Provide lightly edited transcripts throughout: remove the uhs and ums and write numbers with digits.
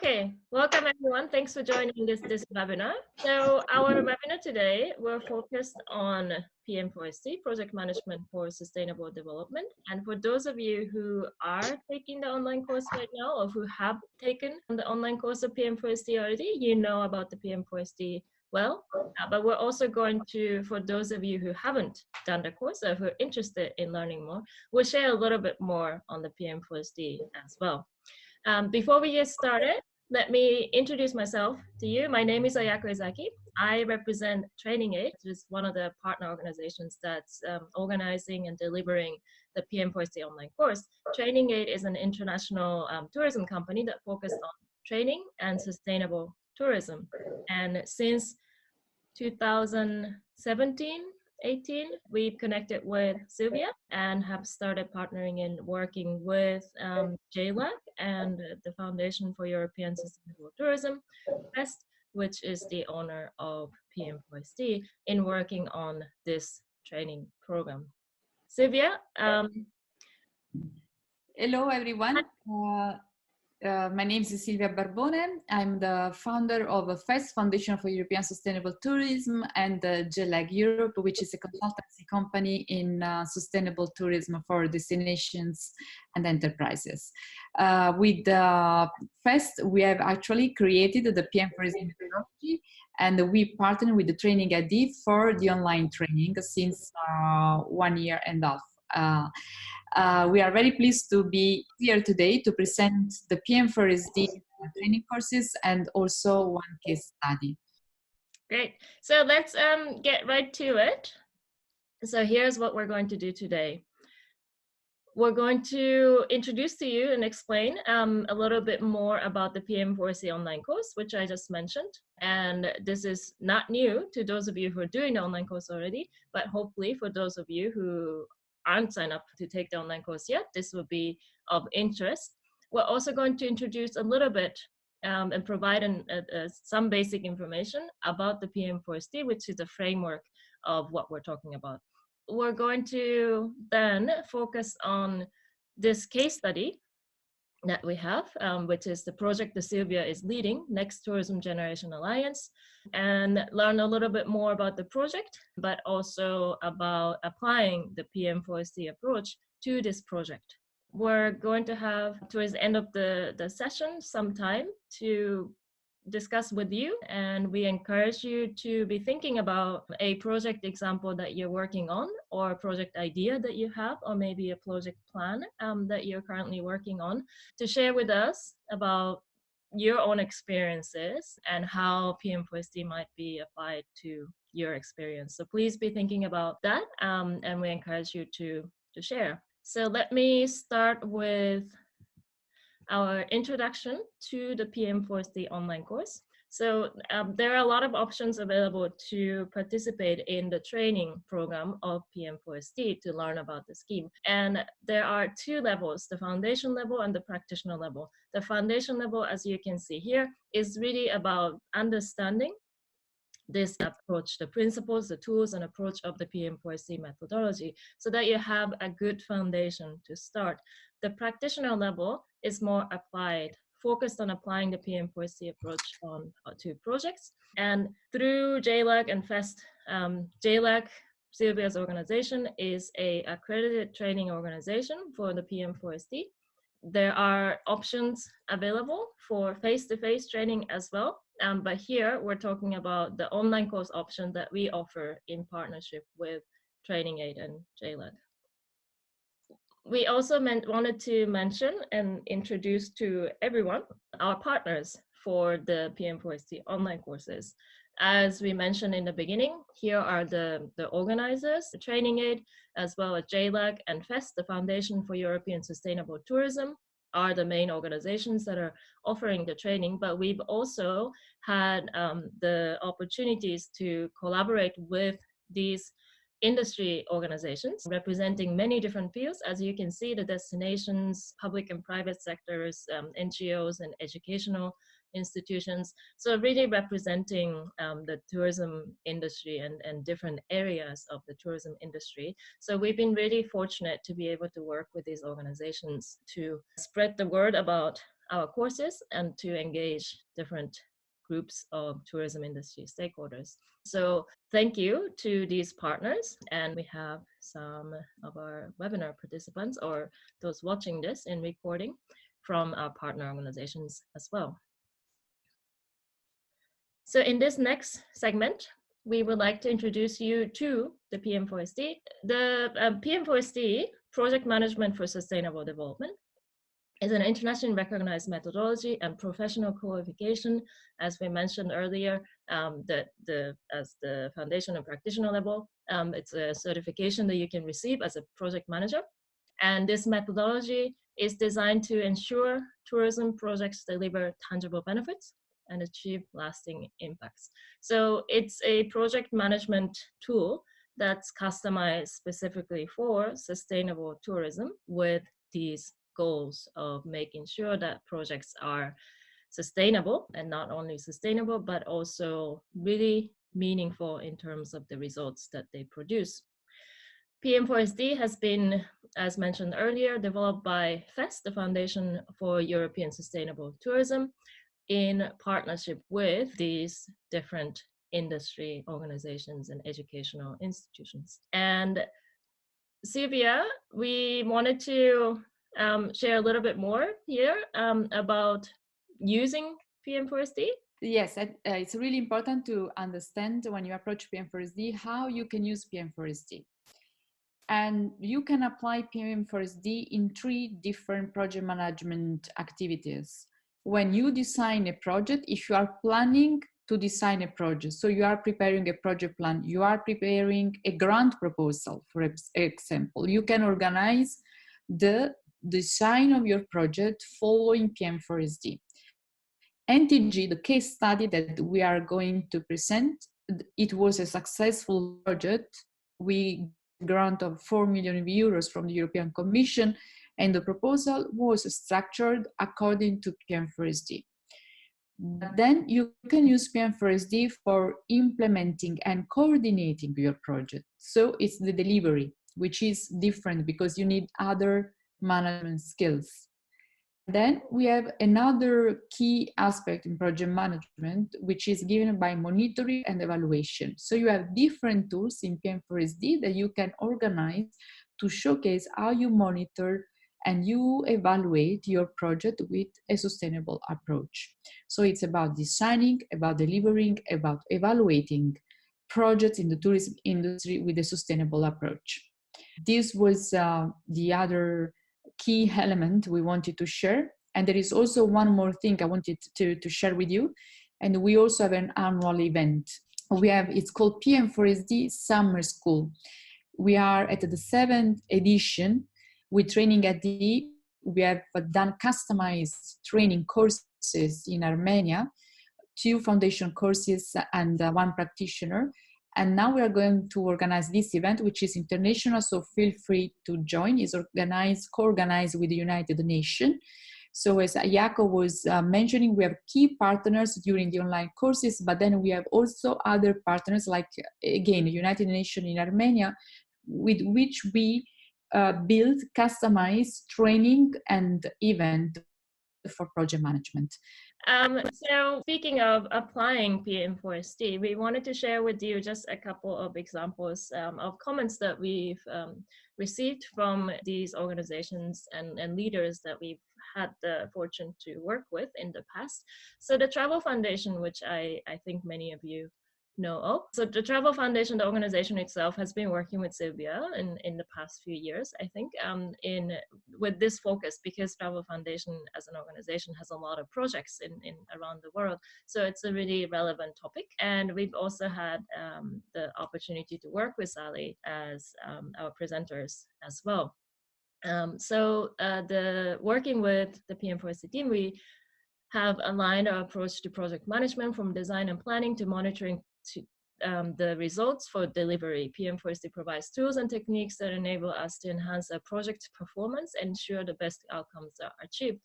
Okay, welcome everyone. Thanks for joining this webinar. So our webinar today, we're focused on PM4SD, Project Management for Sustainable Development. And for those of you who are taking the online course right now, or who have taken the online course of PM4SD already, you know about the PM4SD well. But we're also going to, for those of you who haven't done the course or who are interested in learning more, we'll share a little bit more on the PM4SD as well. Before we get started, let me introduce myself to you. My name is Ayako Ezaki. I represent TrainingAid, which is one of the partner organizations that's organizing and delivering the PM4SD online course. TrainingAid is an international tourism company that focuses on training and sustainable tourism. And since 2017, 18, we've connected with Silvia and have started partnering and working with Jlag and the Foundation for European Sustainable Tourism, FEST, which is the owner of PM4SD, in working on this training program. Silvia? Hello, everyone. My name is Silvia Barbone. I'm the founder of FEST, Foundation for European Sustainable Tourism, and Jlag Europe, which is a consultancy company in sustainable tourism for destinations and enterprises. With FEST, we have actually created the PM4SD methodology, and we partner with the TrainingAid for the online training since 1 year and a half. We are very pleased to be here today to present the PM4SD training courses and also one case study. Great. So let's get right to it. So here's what we're going to do today. We're going to introduce to you and explain a little bit more about the PM4SD online course, which I just mentioned. And this is not new to those of you who are doing the online course already, but hopefully for those of you who aren't signed up to take the online course yet, this will be of interest. We're also going to introduce a little bit and provide some basic information about the PM4SD, which is the framework of what we're talking about. We're going to then focus on this case study that we have, which is the project that Silvia is leading, Next Tourism Generation Alliance, and learn a little bit more about the project, but also about applying the PM4SD approach to this project. We're going to have, towards the end of the session, some time to discuss with you, and we encourage you to be thinking about a project example that you're working on, or a project idea that you have, or maybe a project plan that you're currently working on, to share with us about your own experiences and how PM4SD might be applied to your experience. So please be thinking about that, and we encourage you to share. So let me start with our introduction to the PM4SD online course. So there are a lot of options available to participate in the training program of PM4SD to learn about the scheme. And there are two levels, the foundation level and the practitioner level. The foundation level, as you can see here, is really about understanding this approach, the principles, the tools, and approach of the PM4SD methodology, so that you have a good foundation to start. The practitioner level is more applied, focused on applying the PM4SD approach to projects. And through Jlag and FEST, Jlag, Silvia's organization, is an accredited training organization for the PM4SD. There are options available for face-to-face training as well. But here we're talking about the online course option that we offer in partnership with TrainingAid and Jlag. We also wanted to mention and introduce to everyone our partners for the PM4SD online courses. As we mentioned in the beginning, here are the organizers, the TrainingAid, as well as Jlag and FEST, the Foundation for European Sustainable Tourism, are the main organizations that are offering the training. But we've also had the opportunities to collaborate with these industry organizations representing many different fields. As you can see, the destinations, public and private sectors, NGOs, and educational institutions. So really representing the tourism industry and different areas of the tourism industry. So we've been really fortunate to be able to work with these organizations to spread the word about our courses and to engage different groups of tourism industry stakeholders. So thank you to these partners. And we have some of our webinar participants or those watching this in recording from our partner organizations as well. So in this next segment, we would like to introduce you to the PM4SD. The PM4SD, Project Management for Sustainable Development, is an internationally recognized methodology and professional qualification, as we mentioned earlier, as the foundation and practitioner level. It's a certification that you can receive as a project manager. And this methodology is designed to ensure tourism projects deliver tangible benefits and achieve lasting impacts. So it's a project management tool that's customized specifically for sustainable tourism with these goals of making sure that projects are sustainable, and not only sustainable, but also really meaningful in terms of the results that they produce. PM4SD has been, as mentioned earlier, developed by FES, the Foundation for European Sustainable Tourism, in partnership with these different industry organizations and educational institutions. And Silvia, we wanted to share a little bit more here about using PM4SD. Yes, it's really important to understand when you approach PM4SD how you can use PM4SD. And you can apply PM4SD in 3 different project management activities. When you design a project, if you are planning to design a project, so you are preparing a project plan, you are preparing a grant proposal, for example, you can organize the design of your project following PM4SD. NTG, the case study that we are going to present, it was a successful project. We grant of 4 million euros from the European Commission, and the proposal was structured according to PM4SD. But then you can use PM4SD for implementing and coordinating your project. So it's the delivery, which is different because you need other management skills. Then we have another key aspect in project management, which is given by monitoring and evaluation. So you have different tools in PM4SD that you can organize to showcase how you monitor and you evaluate your project with a sustainable approach. So it's about designing, about delivering, about evaluating projects in the tourism industry with a sustainable approach. This was the other key element we wanted to share. And there is also one more thing I wanted to share with you. And we also have an annual event. It's called PM4SD Summer School. We are at the 7th edition with TrainingAid. We have done customized training courses in Armenia, 2 foundation courses and 1 practitioner. And now we are going to organize this event, which is international, so feel free to join. It's co-organized with the United Nations. So as Ayako was mentioning, we have key partners during the online courses, but then we have also other partners like, again, the United Nations in Armenia, with which we build customized training and event for project management. So speaking of applying PM4SD, we wanted to share with you just a couple of examples of comments that we've received from these organizations and leaders that we've had the fortune to work with in the past. So the Travel Foundation, which I think many of you know of. So the Travel Foundation, the organization itself, has been working with Silvia in the past few years, I think, with this focus, because Travel Foundation as an organization has a lot of projects in around the world. So it's a really relevant topic. And we've also had the opportunity to work with Sally as our presenters as well. The working with the PM4SD team, we have aligned our approach to project management from design and planning to monitoring to the results for delivery. PM4SD provides tools and techniques that enable us to enhance our project performance and ensure the best outcomes are achieved.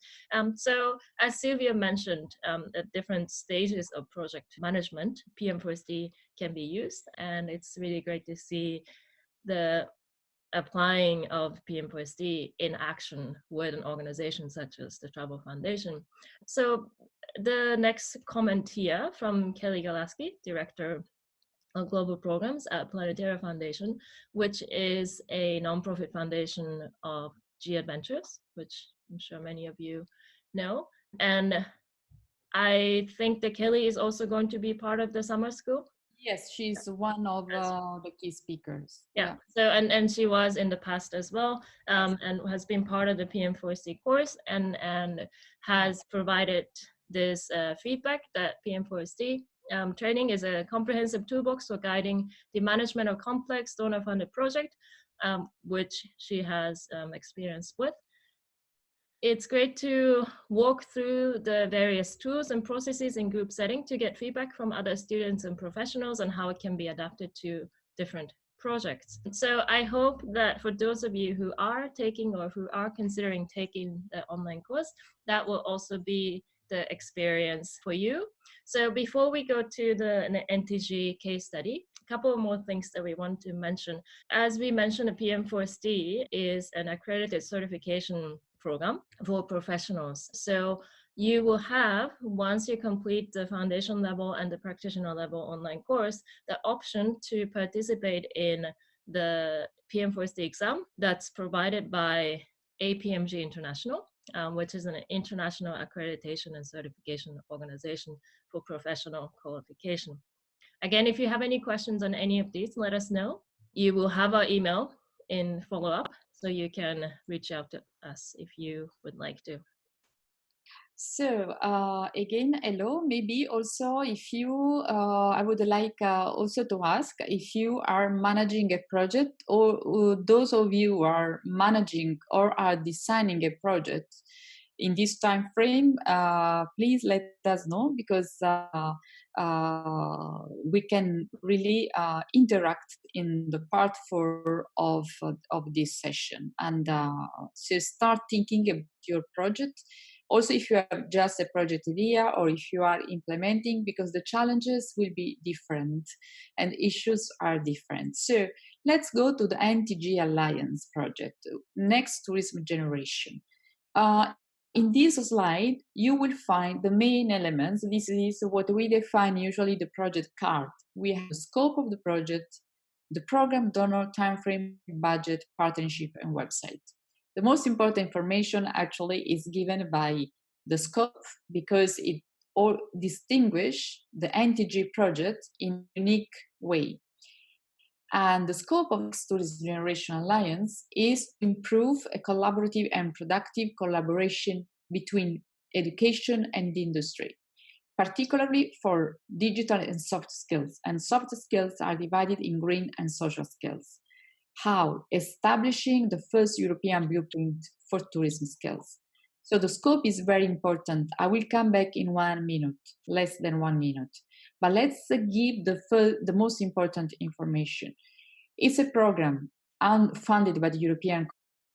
So as Silvia mentioned, at different stages of project management, PM4SD can be used, and it's really great to see the applying of PM4SD in action with an organization such as the Travel Foundation. So the next comment here from Kelly Galaski, Director of Global Programs at Planetara Foundation, which is a nonprofit foundation of G Adventures, which I'm sure many of you know. And I think that Kelly is also going to be part of the summer school. Yes, she's one of the key speakers. Yeah. So and she was in the past as well, and has been part of the PM4SD course and has provided this feedback that PM4SD training is a comprehensive toolbox for guiding the management of complex donor-funded project, which she has experience with. It's great to walk through the various tools and processes in group setting to get feedback from other students and professionals on how it can be adapted to different projects. So I hope that for those of you who are taking or who are considering taking the online course, that will also be the experience for you. So before we go to the NTG case study, a couple more things that we want to mention. As we mentioned, the PM4SD is an accredited certification program for professionals. So you will have, once you complete the foundation level and the practitioner level online course, the option to participate in the PM4SD exam that's provided by APMG International, which is an international accreditation and certification organization for professional qualification. Again, if you have any questions on any of these, let us know. You will have our email in follow-up, so you can reach out to us if you would like to. So again, hello. Maybe also if you, I would like also to ask if you are managing a project, or those of you who are managing or are designing a project in this time frame, please let us know, because we can really interact in the part 4 of this session, and so start thinking about your project. Also, if you have just a project idea or if you are implementing, because the challenges will be different and issues are different. So let's go to the NTG Alliance project, Next Tourism Generation. In this slide, you will find the main elements. This is what we define usually the project card. We have the scope of the project, the program, donor, timeframe, budget, partnership, and website. The most important information actually is given by the scope, because it all distinguish the NTG project in a unique way. And the scope of Next Tourism Generation Alliance is to improve a collaborative and productive collaboration between education and industry, particularly for digital and soft skills. And soft skills are divided in green and social skills. How? Establishing the first European blueprint for tourism skills. So the scope is very important. I will come back in 1 minute, less than 1 minute. But let's give the most important information. It's a program funded by the European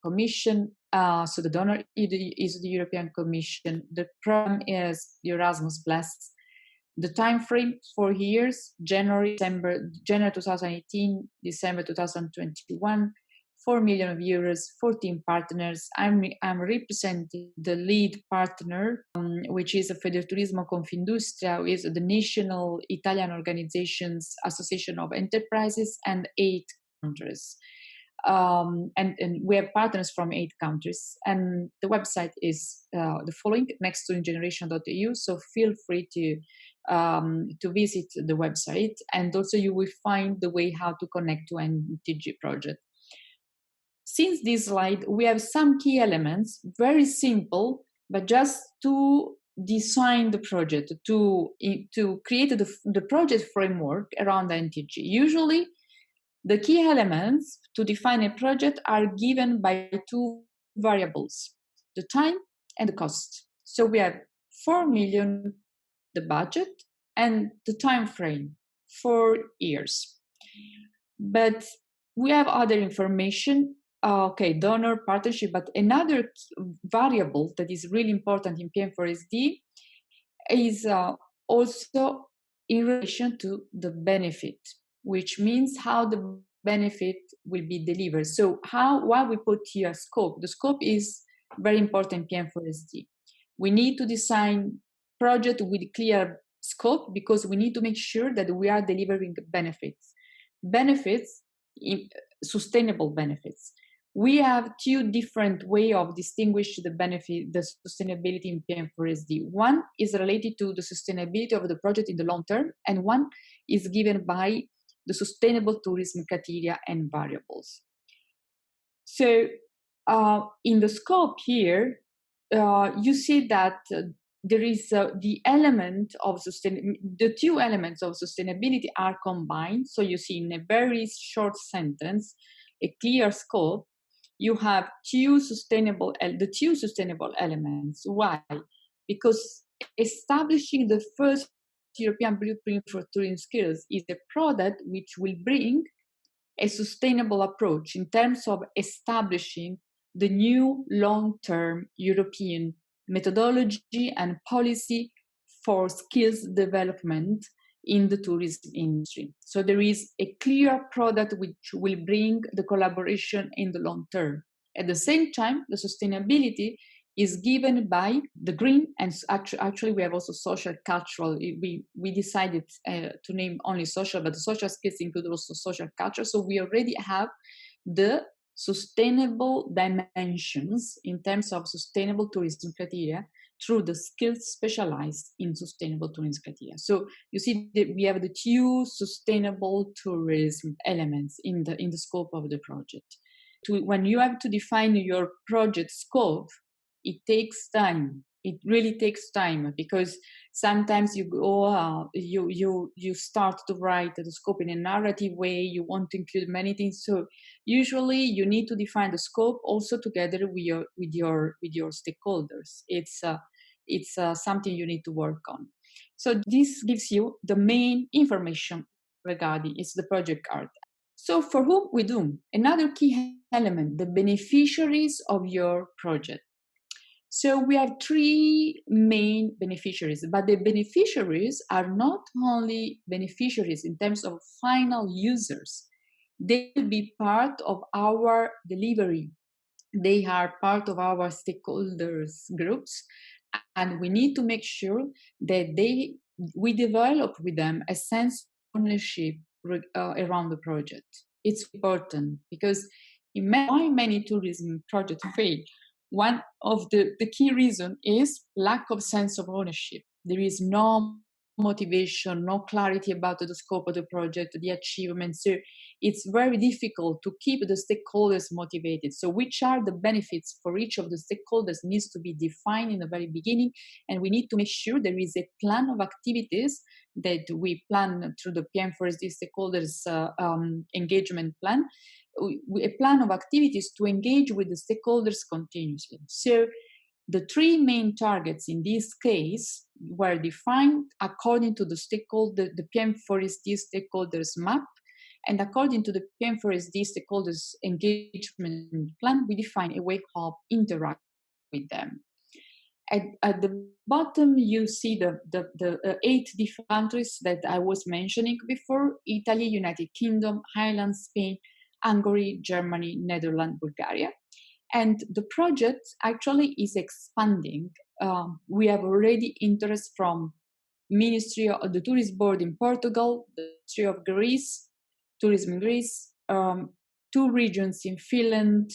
Commission. So the donor is the European Commission. The program is the Erasmus Plus. The time frame, 4 years, January 2018, December 2021, 4 million euros, 14 partners. I'm representing the lead partner, which is a Federturismo Confindustria, which is the national Italian organizations association of enterprises, and 8 countries. And we have partners from 8 countries. And the website is the following: nexttourismgeneration.eu. So feel free to visit the website, and also you will find the way how to connect to NTG project. Since this slide, we have some key elements, very simple, but just to design the project, to create the project framework around NTG. Usually, the key elements to define a project are given by 2 variables: the time and the cost. So we have 4 million, the budget, and the time frame, 4 years. But we have other information. Okay, donor, partnership, but another variable that is really important in PM4SD is also in relation to the benefit, which means how the benefit will be delivered. So why we put here scope? The scope is very important PM4SD. We need to design project with clear scope because we need to make sure that we are delivering benefits. Sustainable benefits. We have two different ways of distinguish the benefit, the sustainability in PM4SD. One is related to the sustainability of the project in the long term, and one is given by the sustainable tourism criteria and variables. So in the scope here, you see that there is the element of the two elements of sustainability are combined. So you see in a very short sentence, a clear scope, you have the two sustainable elements. Why? Because establishing the first European blueprint for tourism skills is a product which will bring a sustainable approach in terms of establishing the new long-term European methodology and policy for skills development in the tourism industry. So there is a clear product which will bring the collaboration in the long term. At the same time, the sustainability is given by the green, and actually we have also social, cultural. We decided to name only social, but the social skills include also social culture. So we already have the sustainable dimensions in terms of sustainable tourism criteria through the skills specialized in sustainable tourism criteria. So you see that we have the two sustainable tourism elements in the scope of the project. When you have to define your project scope, it takes time. It really takes time because sometimes you go, you start to write the scope in a narrative way. You want to include many things, so usually you need to define the scope also together with your stakeholders. It's something you need to work on. So this gives you the main information regarding it's the project card. So for whom we do another key element, the beneficiaries of your project. So we have three main beneficiaries, but the beneficiaries are not only beneficiaries in terms of final users. They will be part of our delivery. They are part of our stakeholders groups, and we need to make sure that we develop with them a sense of ownership around the project. It's important because in many tourism projects fail. One of the key reasons is lack of sense of ownership. There is no motivation, no clarity about the scope of the project, the achievements. So it's very difficult to keep the stakeholders motivated. So which are the benefits for each of the stakeholders needs to be defined in the very beginning. And we need to make sure there is a plan of activities that we plan through the PM4SD stakeholders engagement plan. A plan of activities to engage with the stakeholders continuously. So the three main targets in this case were defined according to the PM4SD stakeholders map, and according to the PM4SD stakeholders engagement plan, we define a way of interact with them. At the bottom, you see the 8 different countries that I was mentioning before: Italy, United Kingdom, Ireland, Spain, Hungary, Germany, Netherlands, Bulgaria. And the project actually is expanding. We have already interest from Ministry of the Tourism Board in Portugal, the Ministry of Greece, Tourism in Greece, 2 regions in Finland,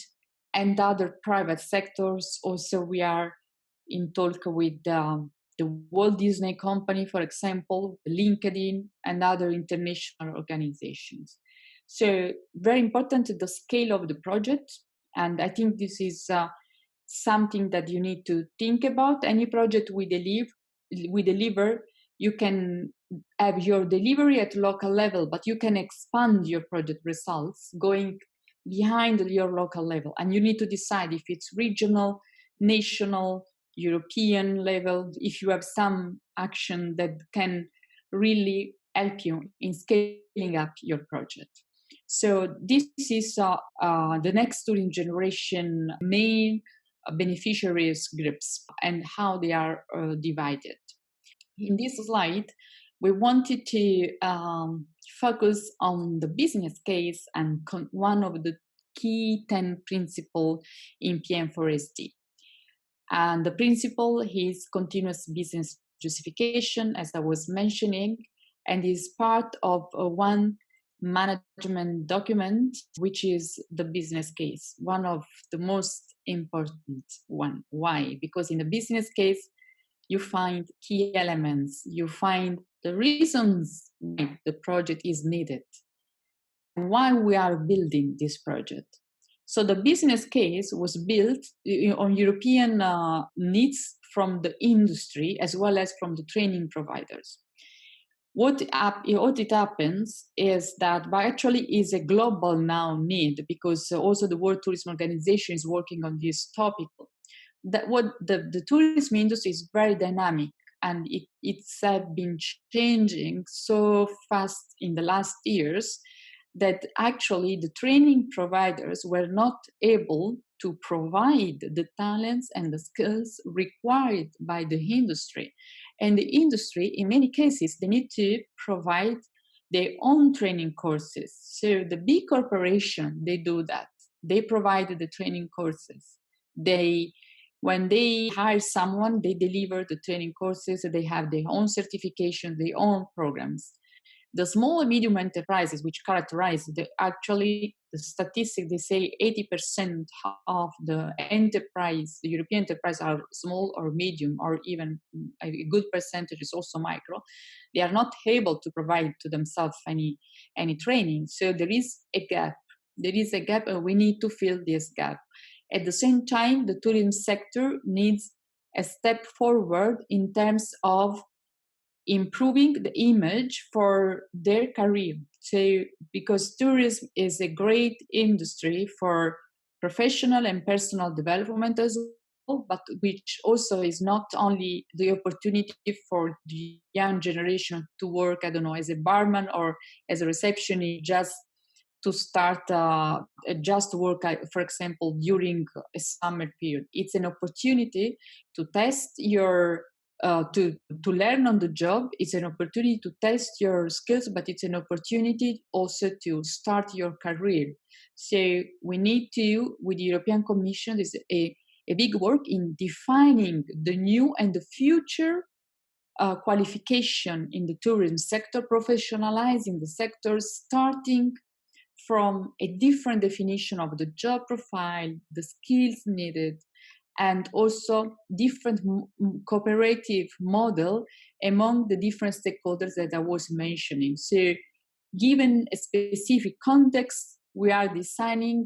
and other private sectors. Also, we are in talk with the Walt Disney Company, for example, LinkedIn, and other international organizations. So very important the scale of the project, and I think this is something that you need to think about. Any project we deliver, you can have your delivery at local level, but you can expand your project results going behind your local level, and you need to decide if it's regional, national, European level, if you have some action that can really help you in scaling up your project. So this is the next tourism generation main beneficiaries groups and how they are divided. In this slide, we wanted to focus on the business case and one of the key 10 principles in PM4SD. And the principle is continuous business justification, as I was mentioning, and is part of one management document, which is the business case, one of the most important one. Why? Because in the business case, you find key elements, you find the reasons why the project is needed, and why we are building this project. So the business case was built on European needs from the industry as well as from the training providers. What it happens is that, but actually is a global now need, because also the World Tourism Organization is working on this topic. That what the tourism industry is very dynamic, and it's been changing so fast in the last years that actually the training providers were not able to provide the talents and the skills required by the industry. And the industry, in many cases, they need to provide their own training courses. So the big corporation, they do that. They provide the training courses. When they hire someone, they deliver the training courses. They have their own certification, their own programs. The small and medium enterprises, which characterize actually the statistic, they say 80% of the enterprise, the European enterprise, are small or medium, or even a good percentage is also micro. They are not able to provide to themselves any training. So there is a gap. There is a gap, and we need to fill this gap. At the same time, the tourism sector needs a step forward in terms of improving the image for their career. So, because tourism is a great industry for professional and personal development as well, but which also is not only the opportunity for the young generation to work, I don't know, as a barman or as a receptionist, just to start just work, for example, during a summer period. It's an opportunity to test your to learn on the job. It's an opportunity to test your skills, but it's an opportunity also to start your career. So we need to, with the European Commission, there's a big work in defining the new and the future qualification in the tourism sector, professionalizing the sector, starting from a different definition of the job profile, the skills needed, and also different cooperative model among the different stakeholders that I was mentioning. So given a specific context, we are designing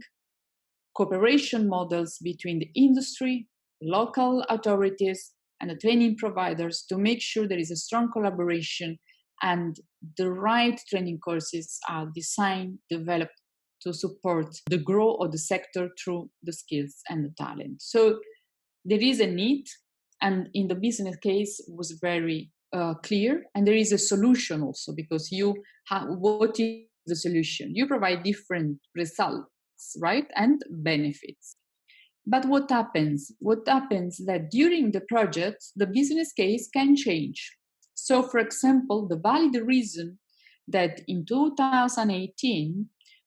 cooperation models between the industry, local authorities, and the training providers to make sure there is a strong collaboration and the right training courses are designed, developed to support the growth of the sector through the skills and the talent. So there is a need, and in the business case was very clear, and there is a solution also, because what is the solution? You provide different results, right, and benefits. But what happens? What happens that during the project, the business case can change. So, for example, the valid reason that in 2018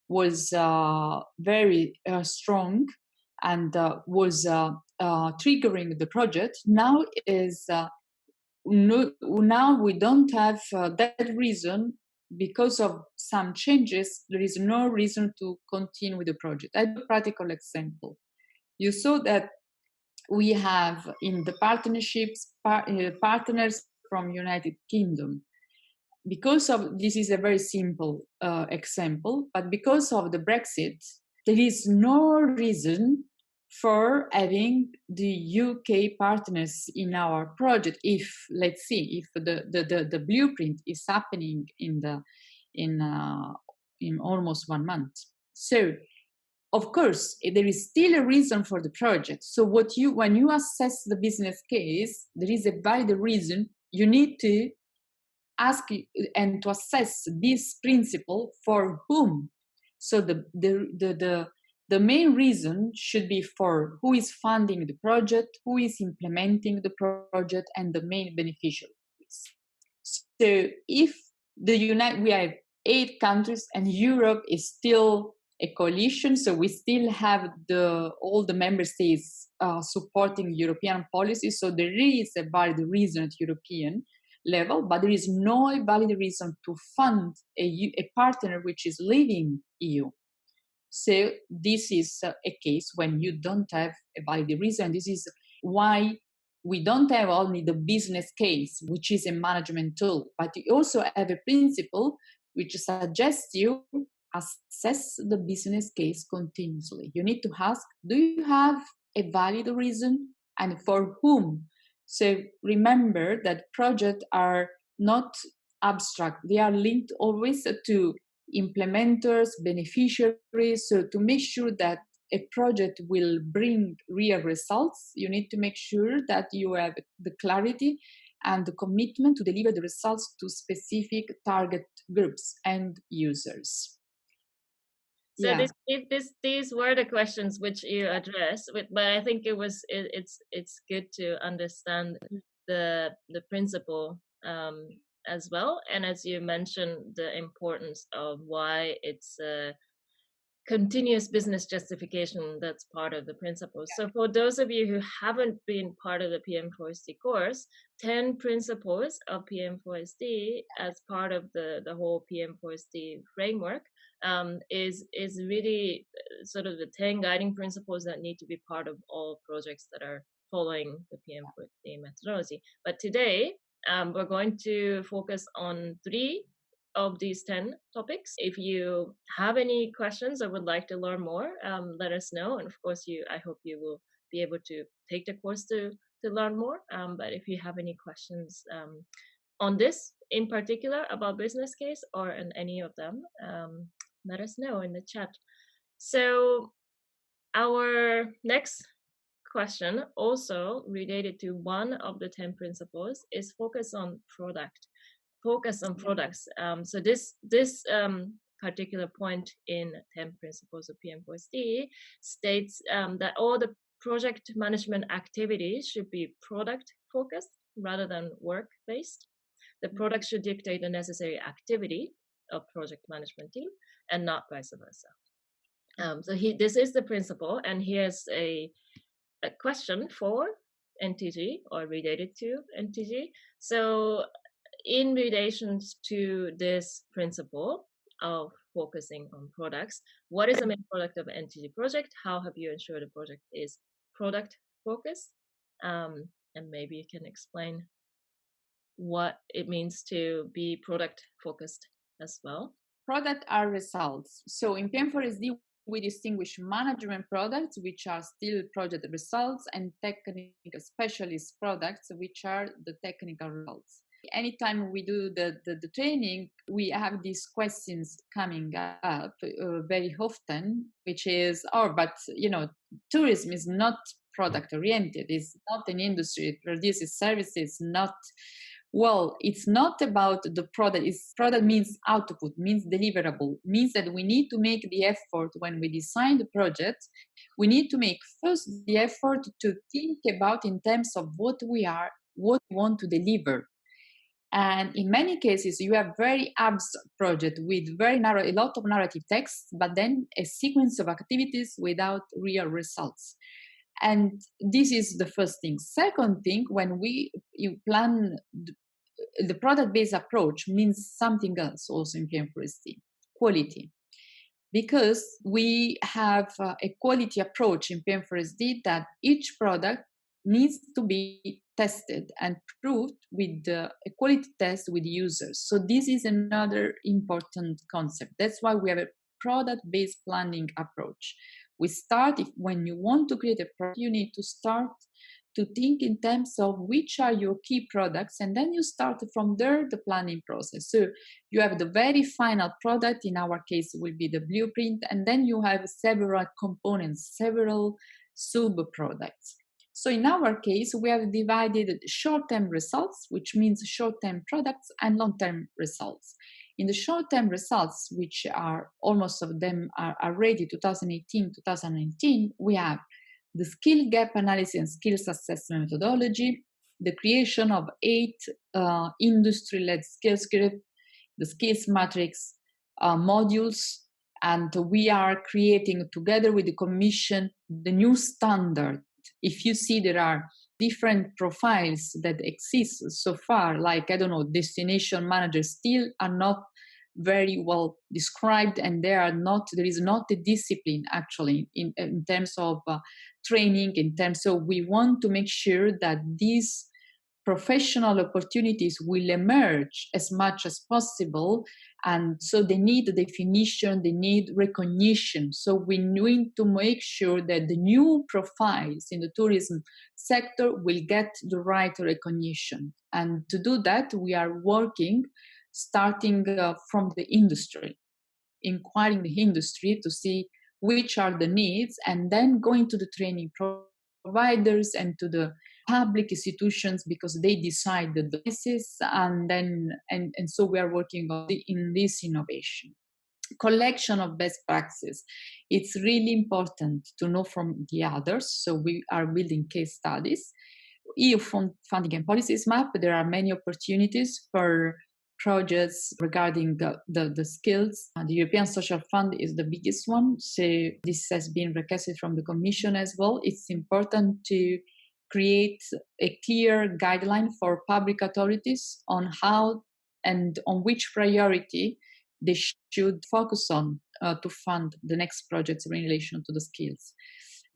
was very strong and was triggering the project, now is now we don't have that reason. Because of some changes, there is no reason to continue with the project. I do a practical example. You saw that we have in the partnerships partners from United Kingdom. Because of this is a very simple example, but because of the Brexit, there is no reason for having the UK partners in our project. If let's see, if the blueprint is happening in almost 1 month, so of course there is still a reason for the project. So when you assess the business case, there is a valid reason. You need to ask and to assess this principle for whom. So the main reason should be for who is funding the project, who is implementing the project, and the main beneficiaries. So if we have 8 countries and Europe is still a coalition, so we still have all the member states supporting European policies. So there is a valid reason at European level, but there is no valid reason to fund a partner which is leaving EU. So this is a case when you don't have a valid reason. This is why we don't have only the business case, which is a management tool, but you also have a principle which suggests you assess the business case continuously. You need to ask, do you have a valid reason and for whom? So remember that projects are not abstract. They are linked always to implementers, beneficiaries. So to make sure that a project will bring real results, you need to make sure that you have the clarity and the commitment to deliver the results to specific target groups and users. So these were the questions which you addressed, but I think it's good to understand the principle as well, and as you mentioned, the importance of why it's a continuous business justification that's part of the principles. So for those of you who haven't been part of the PM4SD course, 10 principles of PM4SD as part of the whole PM4SD framework is really sort of the 10 guiding principles that need to be part of all projects that are following the PM4SD methodology. But today, we're going to focus on 3 of these 10 topics. If you have any questions or would like to learn more, let us know. And of course, I hope you will be able to take the course to learn more. But if you have any questions on this in particular about business case or in any of them, let us know in the chat. So our next question, also related to one of the 10 principles, is focus on products. So this particular point in 10 principles of PM4SD states that all the project management activities should be product focused rather than work based. The product should dictate the necessary activity of project management team and not vice versa. So this is the principle, and here's a question for NTG or related to NTG. So in relation to this principle of focusing on products, what is the main product of an NTG project? How have you ensured the project is product focused? And maybe you can explain what it means to be product focused as well. Product are results. So in PM4SD, we distinguish management products, which are still project results, and technical specialist products, which are the technical results. Anytime we do the training, we have these questions coming up very often, which is, but tourism is not product oriented. It's not an industry. It produces services, not. Well, it's not about the product. Product means output, means deliverable, means that we need to make the effort when we design the project. We need to make first the effort to think about in terms of what we want to deliver. And in many cases, you have very abstract project with a lot of narrative text, but then a sequence of activities without real results. And this is the first thing. Second thing, when you plan the product-based approach means something else also in PM4SD, quality. Because we have a quality approach in PM4SD that each product needs to be tested and proved with a quality test with users. So this is another important concept. That's why we have a product-based planning approach. We start, when you want to create a product, you need to start to think in terms of which are your key products, and then you start from there the planning process. So you have the very final product, in our case will be the blueprint, and then you have several components, several sub-products. So in our case, we have divided short-term results, which means short-term products, and long-term results. In the short-term results, which are almost of them are ready 2018, 2019, we have the skill gap analysis and skills assessment methodology, the creation of 8 industry-led skills group, the skills matrix modules, and we are creating together with the Commission the new standard. If you see, there are different profiles that exist so far, like, I don't know, destination managers still are not very well described, and there is not a discipline actually in terms of training, in terms of, we want to make sure that these professional opportunities will emerge as much as possible. And so they need definition, they need recognition. So we need to make sure that the new profiles in the tourism sector will get the right recognition. And to do that, we are working, starting from the industry, inquiring the industry to see which are the needs, and then going to the training providers and to the public institutions, because they decide the basis, and so we are working on in this innovation. Collection of best practices. It's really important to know from the others, so we are building case studies. EU funding and policies map, there are many opportunities for projects regarding the skills. The European Social Fund is the biggest one, so this has been requested from the Commission as well. It's important to create a clear guideline for public authorities on how and on which priority they should focus on to fund the next projects in relation to the skills.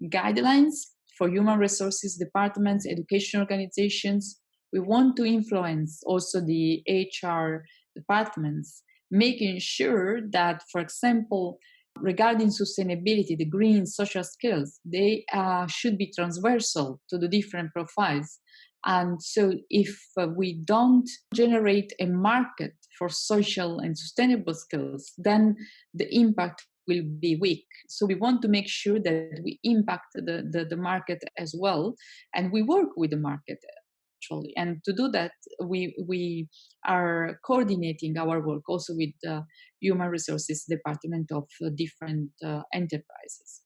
Guidelines for human resources departments, education organizations. We want to influence also the HR departments, making sure that, for example, regarding sustainability, the green social skills, they should be transversal to the different profiles. And so if we don't generate a market for social and sustainable skills, then the impact will be weak. So we want to make sure that we impact the market as well, and we work with the market actually. And to do that, we are coordinating our work also with the human resources department of different enterprises.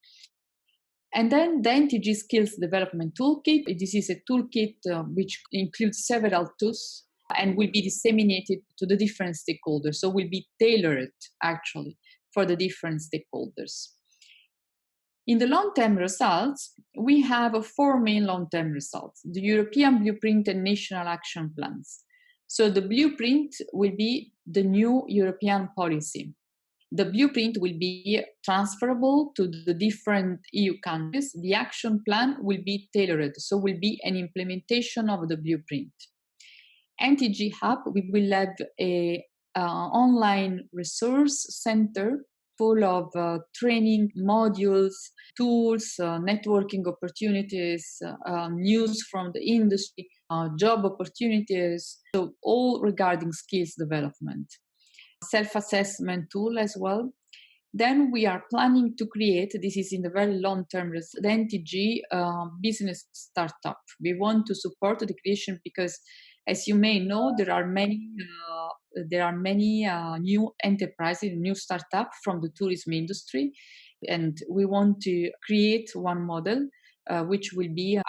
And then the NTG Skills Development Toolkit. This is a toolkit which includes several tools and will be disseminated to the different stakeholders. So will be tailored actually for the different stakeholders. In the long-term results, we have 4 main long-term results: the European Blueprint and National Action Plans. So the blueprint will be the new European policy. The blueprint will be transferable to the different EU countries. The action plan will be tailored, so will be an implementation of the blueprint. NTG Hub, we will have a online resource center full of training modules, tools, networking opportunities, news from the industry, job opportunities, so all regarding skills development. Self-assessment tool as well. Then we are planning to create, this is in the very long term, the NTG business startup. We want to support the creation because, as you may know, there are many new enterprises, new startups from the tourism industry, and we want to create one model which will be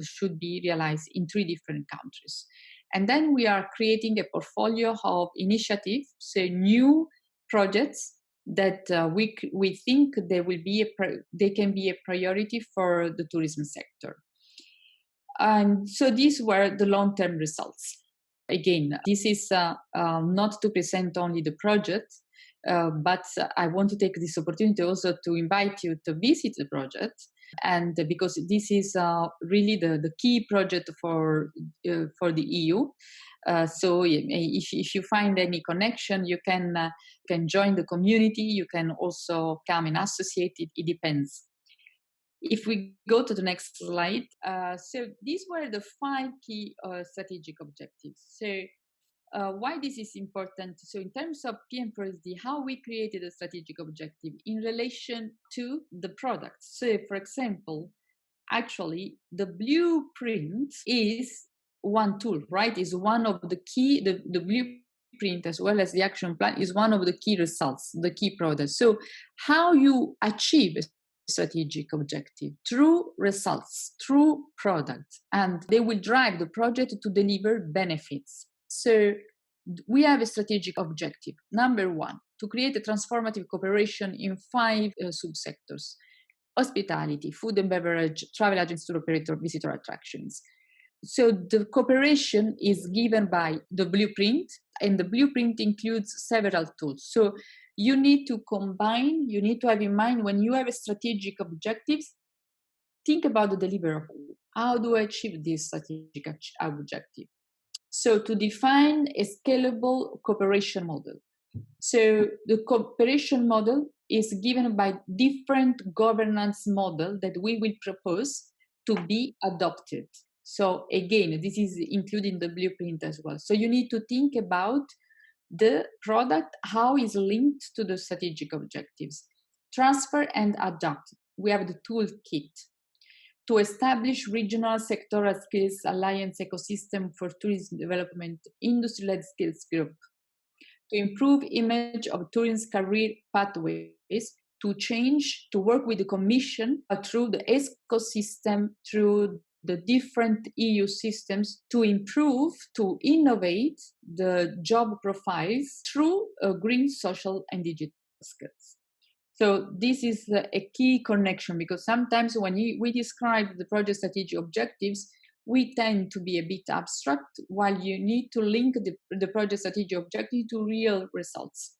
should be realized in 3 different countries. And then we are creating a portfolio of initiatives, so new projects that we think they can be a priority for the tourism sector. And so these were the long-term results. Again, this is not to present only the project, but I want to take this opportunity also to invite you to visit the project, and because this is really the key project for the EU. So if you find any connection, you can join the community. You can also come and associate it. It depends. If we go to the next slide, so these were the 5 key strategic objectives. So why this is important? So in terms of PM4SD, how we created a strategic objective in relation to the product. So for example, actually the blueprint is one tool, right? Is one of the key, the blueprint as well as the action plan is one of the key results, the key products. So how you achieve a strategic objective through results, through products, and they will drive the project to deliver benefits. So we have a strategic objective. Number one, to create a transformative cooperation in 5 subsectors: hospitality, food and beverage, travel agents, tour operator, visitor attractions. So the cooperation is given by the blueprint, and the blueprint includes several tools. So you need to combine, you need to have in mind when you have a strategic objectives, think about the deliverable. How do I achieve this strategic objective? So to define a scalable cooperation model. So the cooperation model is given by different governance model that we will propose to be adopted. So again, this is including the blueprint as well. So you need to think about the product, how is linked to the strategic objectives. Transfer and adapt. We have the toolkit to establish regional sectoral skills alliance ecosystem for tourism development, industry-led skills group. To improve image of tourism career pathways, to change, to work with the Commission through the ecosystem, through the different EU systems, to improve, to innovate the job profiles through green, social, and digital skills. So this is a key connection, because sometimes when we describe the project strategic objectives, we tend to be a bit abstract, while you need to link the project strategic objective to real results.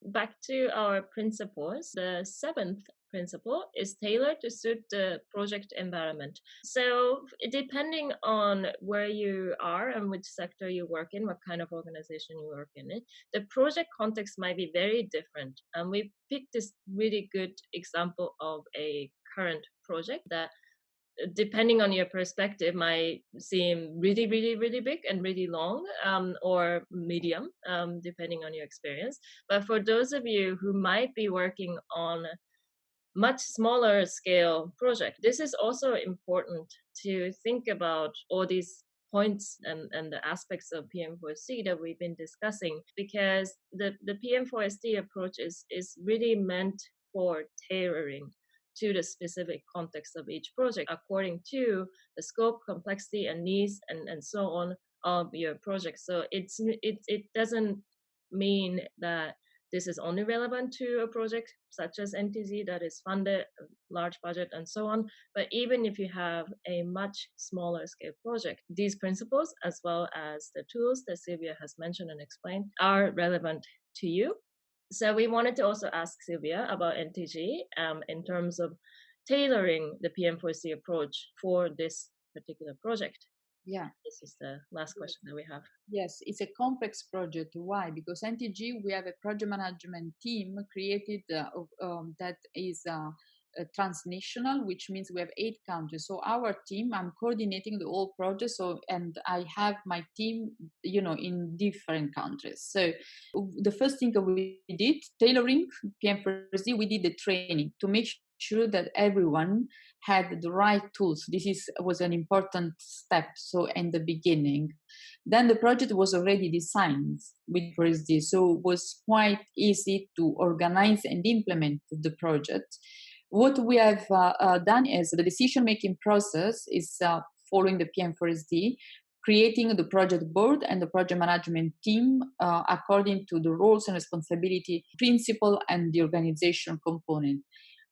Back to our principles, the 7th principle is tailored to suit the project environment. So depending on where you are and which sector you work in, what kind of organization you work in, the project context might be very different. And we picked this really good example of a current project that, depending on your perspective, might seem really, really, really big and really long, or medium, depending on your experience. But for those of you who might be working on much smaller scale project, this is also important to think about all these points and the aspects of PM4SD that we've been discussing, because the PM4SD approach is really meant for tailoring to the specific context of each project according to the scope, complexity, and needs and so on of your project. So it doesn't mean that this is only relevant to a project such as NTG that is funded, a large budget, and so on. But even if you have a much smaller scale project, these principles, as well as the tools that Silvia has mentioned and explained, are relevant to you. So we wanted to also ask Silvia about NTG in terms of tailoring the PM4SD approach for this particular project. Yeah. This is the last question that we have. Yes, it's a complex project. Why? Because NTG, we have a project management team created that is transnational, which means we have 8 countries. So our team, I'm coordinating the whole project. So, and I have my team, in different countries. So the first thing that we did, tailoring PM4SD, we did the training to make sure that everyone had the right tools. This was an important step. So in the beginning, then the project was already designed with PSD, so it was quite easy to organize and implement the project. What we have done is the decision-making process is following the PM4SD, creating the project board and the project management team according to the roles and responsibility principle and the organization component.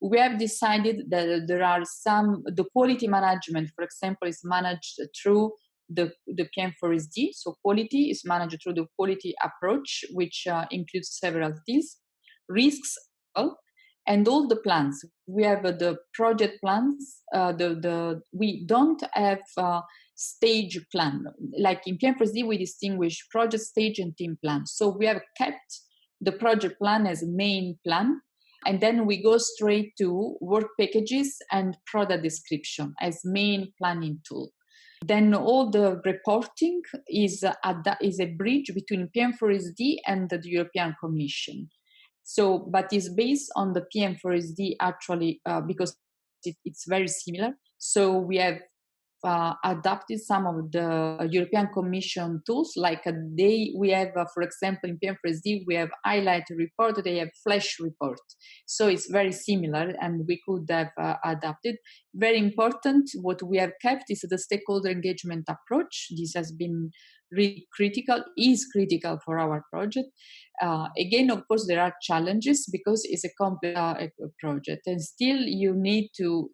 We have decided that there are the quality management, for example, is managed through the PM4SD. So quality is managed through the quality approach, which includes several things, risks, and all the plans. We have the project plans. We don't have stage plan. Like in PM4SD, we distinguish project, stage, and team plan. So we have kept the project plan as main plan. And then we go straight to work packages and product description as main planning tool. Then all the reporting is a bridge between PM4SD and the European Commission. So, but it's based on the PM4SD actually, because it's very similar. So we have adopted some of the European Commission tools. Like we have, for example, in PM4SD, we have highlight report, they have flash report. So it's very similar, and we could have adapted. Very important, what we have kept is the stakeholder engagement approach. This has been really critical, is critical for our project. Again, of course, there are challenges because it's a complex project, and still you need to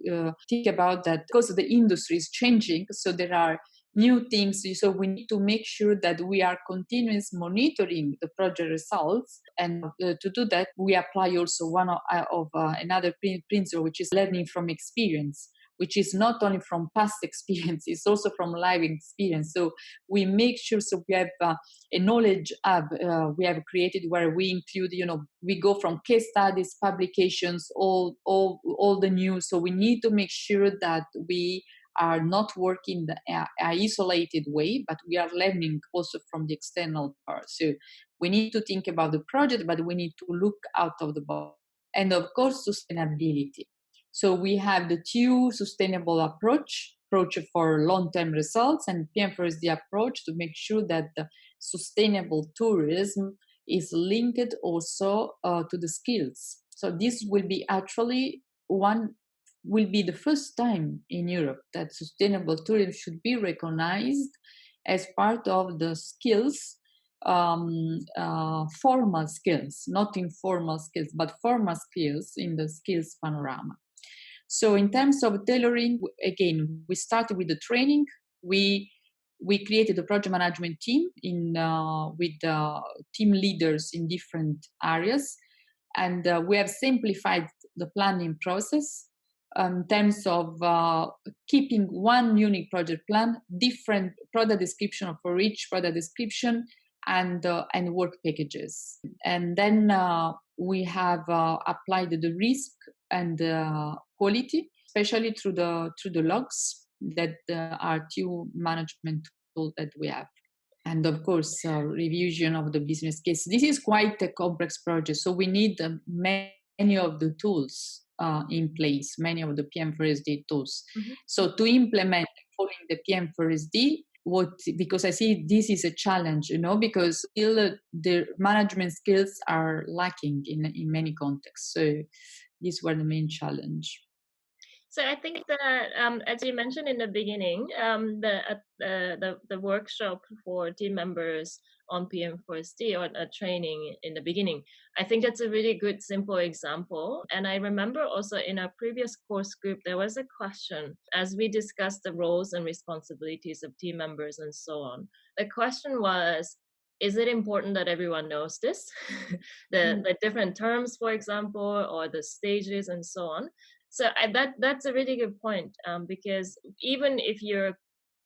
think about that because the industry is changing. So there are new things. So we need to make sure that we are continuously monitoring the project results, and to do that, we apply also one of another principle, which is learning from experience, which is not only from past experience, it's also from live experience. So we make sure, so we have a knowledge hub we have created where we include, we go from case studies, publications, all the news. So we need to make sure that we are not working an isolated way, but we are learning also from the external part. So we need to think about the project, but we need to look out of the box. And of course, sustainability. So we have the two sustainable approach for long-term results, and PM4SD approach to make sure that the sustainable tourism is linked also to the skills. So this will be actually the first time in Europe that sustainable tourism should be recognized as part of the skills, formal skills, not informal skills, but formal skills in the skills panorama. So in terms of tailoring, again, we started with the training. We created a project management team with team leaders in different areas, and we have simplified the planning process in terms of keeping one unique project plan, different product description for each product description, and work packages. And then we have applied the risk and quality, especially through the logs that are two management tools that we have. And of course, revision of the business case. This is quite a complex project, so we need many of the tools in place, many of the PM4SD tools. Mm-hmm. So to implement following the PM4SD, because I see this is a challenge, because still the management skills are lacking in many contexts. So these were the main challenge. So I think that, as you mentioned in the beginning, the workshop for team members on PM4SD or a training in the beginning, I think that's a really good, simple example. And I remember also in our previous course group, there was a question as we discussed the roles and responsibilities of team members and so on. The question was, is it important that everyone knows this? the different terms, for example, or the stages and so on. So that's a really good point, because even if your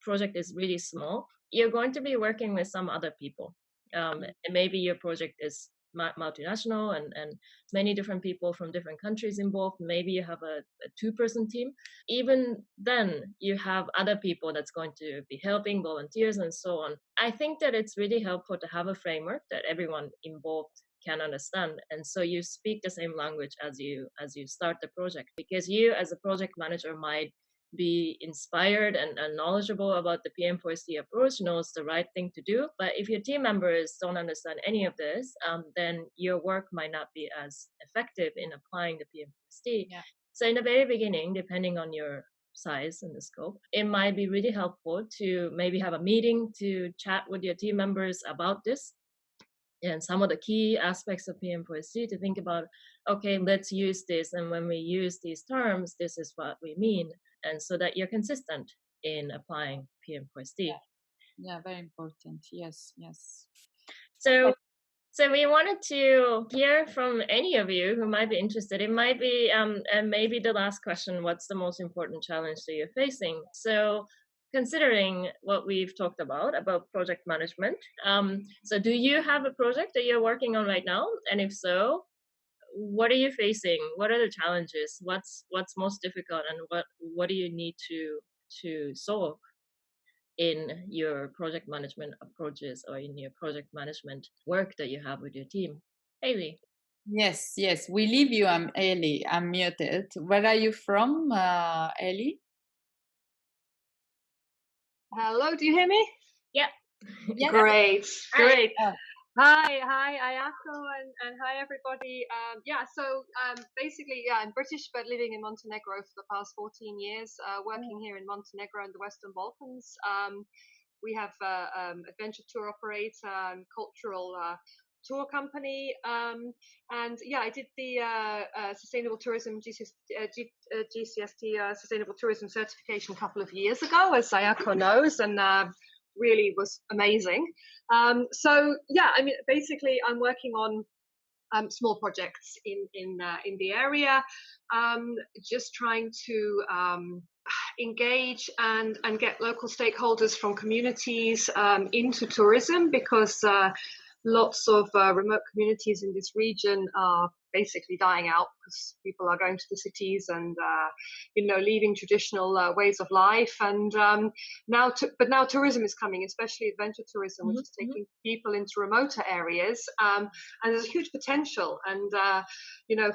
project is really small, you're going to be working with some other people. And maybe your project is multinational and many different people from different countries involved. Maybe you have a two-person team. Even then, you have other people that's going to be helping, volunteers and so on. I think that it's really helpful to have a framework that everyone involved can understand, and so you speak the same language as you start the project, because you as a project manager might be inspired and knowledgeable about the PM4SD approach, knows the right thing to do, but if your team members don't understand any of this, then your work might not be as effective in applying the PM4SD. Yeah. So in the very beginning, depending on your size and the scope, it might be really helpful to maybe have a meeting to chat with your team members about this and some of the key aspects of PM4SD, to think about, okay, let's use this, and when we use these terms, this is what we mean, and so that you're consistent in applying PM4SD. Yeah, very important. Yes. So we wanted to hear from any of you who might be interested. It might be, and maybe the last question, what's the most important challenge that you're facing? So considering what we've talked about project management, so do you have a project that you're working on right now? And if so, what are you facing? What are the challenges? What's most difficult, and what do you need to solve in your project management approaches or in your project management work that you have with your team? Hailey. Yes, we leave you, Ellie. I'm muted. Where are you from, Ellie? Hello, do you hear me? Yeah. Yes. Great, Hi. great. Hi, Ayako, and hi everybody. Basically, I'm British, but living in Montenegro for the past 14 years, working here in Montenegro and the Western Balkans. We have adventure tour operator, cultural tour company, and yeah, I did the sustainable tourism GCST sustainable tourism certification a couple of years ago, as Ayako knows, and really was amazing. So yeah, I mean, basically, I'm working on small projects in the area, just trying to engage and get local stakeholders from communities into tourism, because lots of remote communities in this region are basically dying out because people are going to the cities and leaving traditional ways of life. And now tourism is coming, especially adventure tourism, which is taking people into remoter areas, and there's a huge potential. And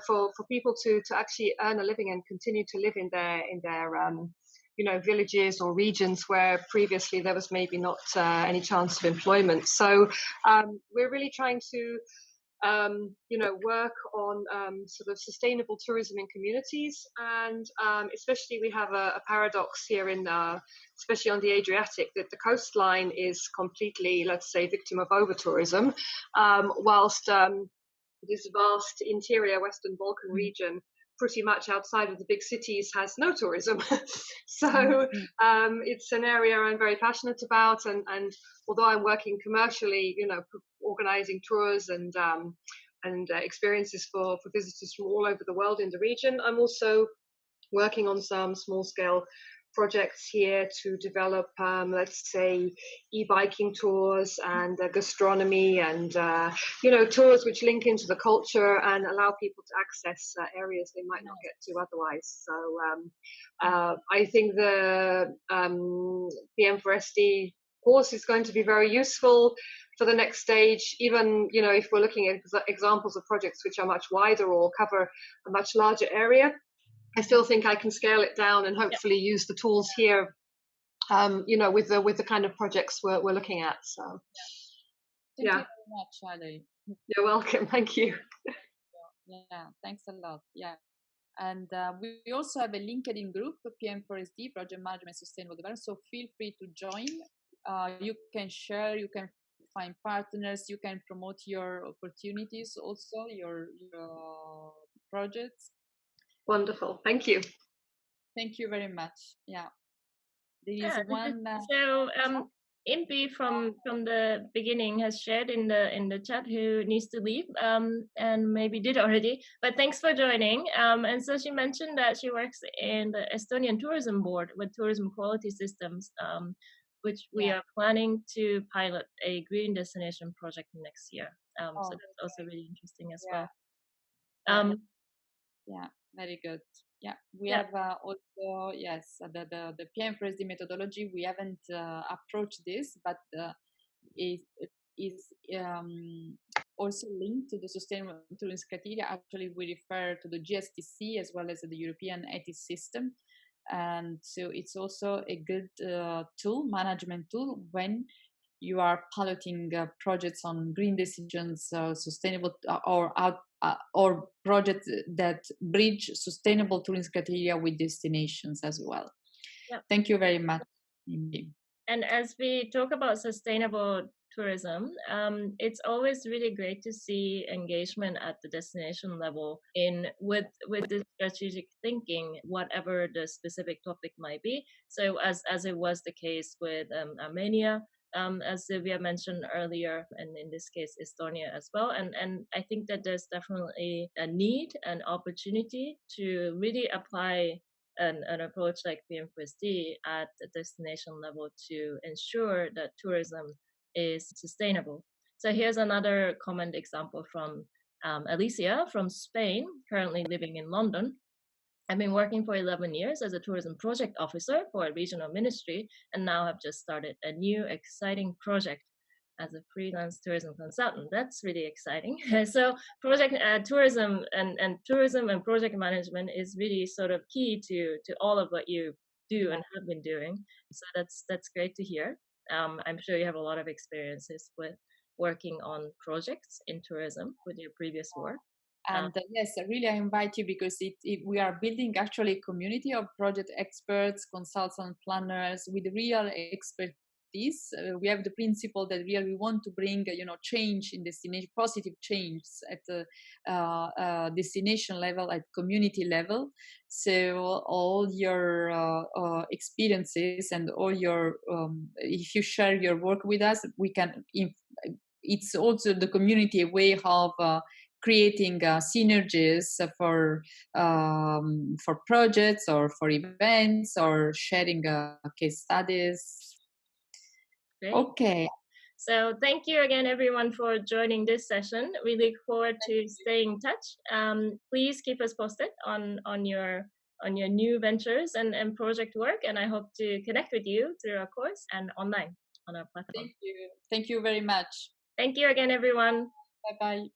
for people to actually earn a living and continue to live in their villages or regions where previously there was maybe not any chance of employment. So we're really trying to work on sort of sustainable tourism in communities, and especially we have a paradox here especially on the Adriatic, that the coastline is completely, let's say, victim of over-tourism, whilst this vast interior Western Balkan region, pretty much outside of the big cities, has no tourism. So it's an area I'm very passionate about, and although I'm working commercially, organizing tours and experiences for visitors from all over the world in the region, I'm also working on some small-scale projects here to develop, let's say, e-biking tours and gastronomy and, tours which link into the culture and allow people to access areas they might not get to otherwise. So I think the PM4SD course is going to be very useful for the next stage, even, if we're looking at examples of projects which are much wider or cover a much larger area. I still think I can scale it down and hopefully use the tools here, with the kind of projects we're looking at. So, Thank you very much, Ali. You're welcome. Thank you. Yeah, thanks a lot. Yeah. And we also have a LinkedIn group, PM4SD, Project Management Sustainable Development. So feel free to join. You can share, you can find partners, you can promote your opportunities, also your projects. Wonderful. Thank you. Thank you very much. Yeah. There is one. So Impi from the beginning has shared in the chat who needs to leave, and maybe did already, but thanks for joining. And so she mentioned that she works in the Estonian Tourism Board with tourism quality systems, which we are planning to pilot a green destination project next year. So that's also really interesting as well. Yeah, very good. Yeah, we have also, yes, the PM4SD methodology. We haven't approached this, but it is also linked to the sustainable tourism criteria. Actually, we refer to the GSTC as well as the European ETIS system. And so it's also a good management tool when you are piloting projects on green decisions, sustainable or projects that bridge sustainable tourism criteria with destinations as well. Yep. Thank you very much, Indi. And as we talk about sustainable tourism, it's always really great to see engagement at the destination level with the strategic thinking, whatever the specific topic might be. So as it was the case with Armenia, as Silvia mentioned earlier, and in this case Estonia as well, and I think that there's definitely a need and opportunity to really apply an approach like PM4SD at the destination level to ensure that tourism is sustainable. So here's another comment example from Alicia from Spain, currently living in London. I've been working for 11 years as a tourism project officer for a regional ministry, and now have just started a new exciting project as a freelance tourism consultant. That's really exciting. So project tourism and project management is really sort of key to all of what you do and have been doing. So that's great to hear. I'm sure you have a lot of experiences with working on projects in tourism with your previous work. And yes, really, I invite you because we are building actually a community of project experts, consultant planners with real expertise. We have the principle that we want to bring, change in destination, positive change at the destination level, at community level. So all your experiences and all your, if you share your work with us, we can. It's also the community a way of creating synergies for projects or for events or sharing case studies. Great. Okay. So thank you again, everyone, for joining this session. We look forward to staying in touch. Please keep us posted on your new ventures and project work, and I hope to connect with you through our course and online on our platform. Thank you. Thank you very much. Thank you again, everyone. Bye-bye.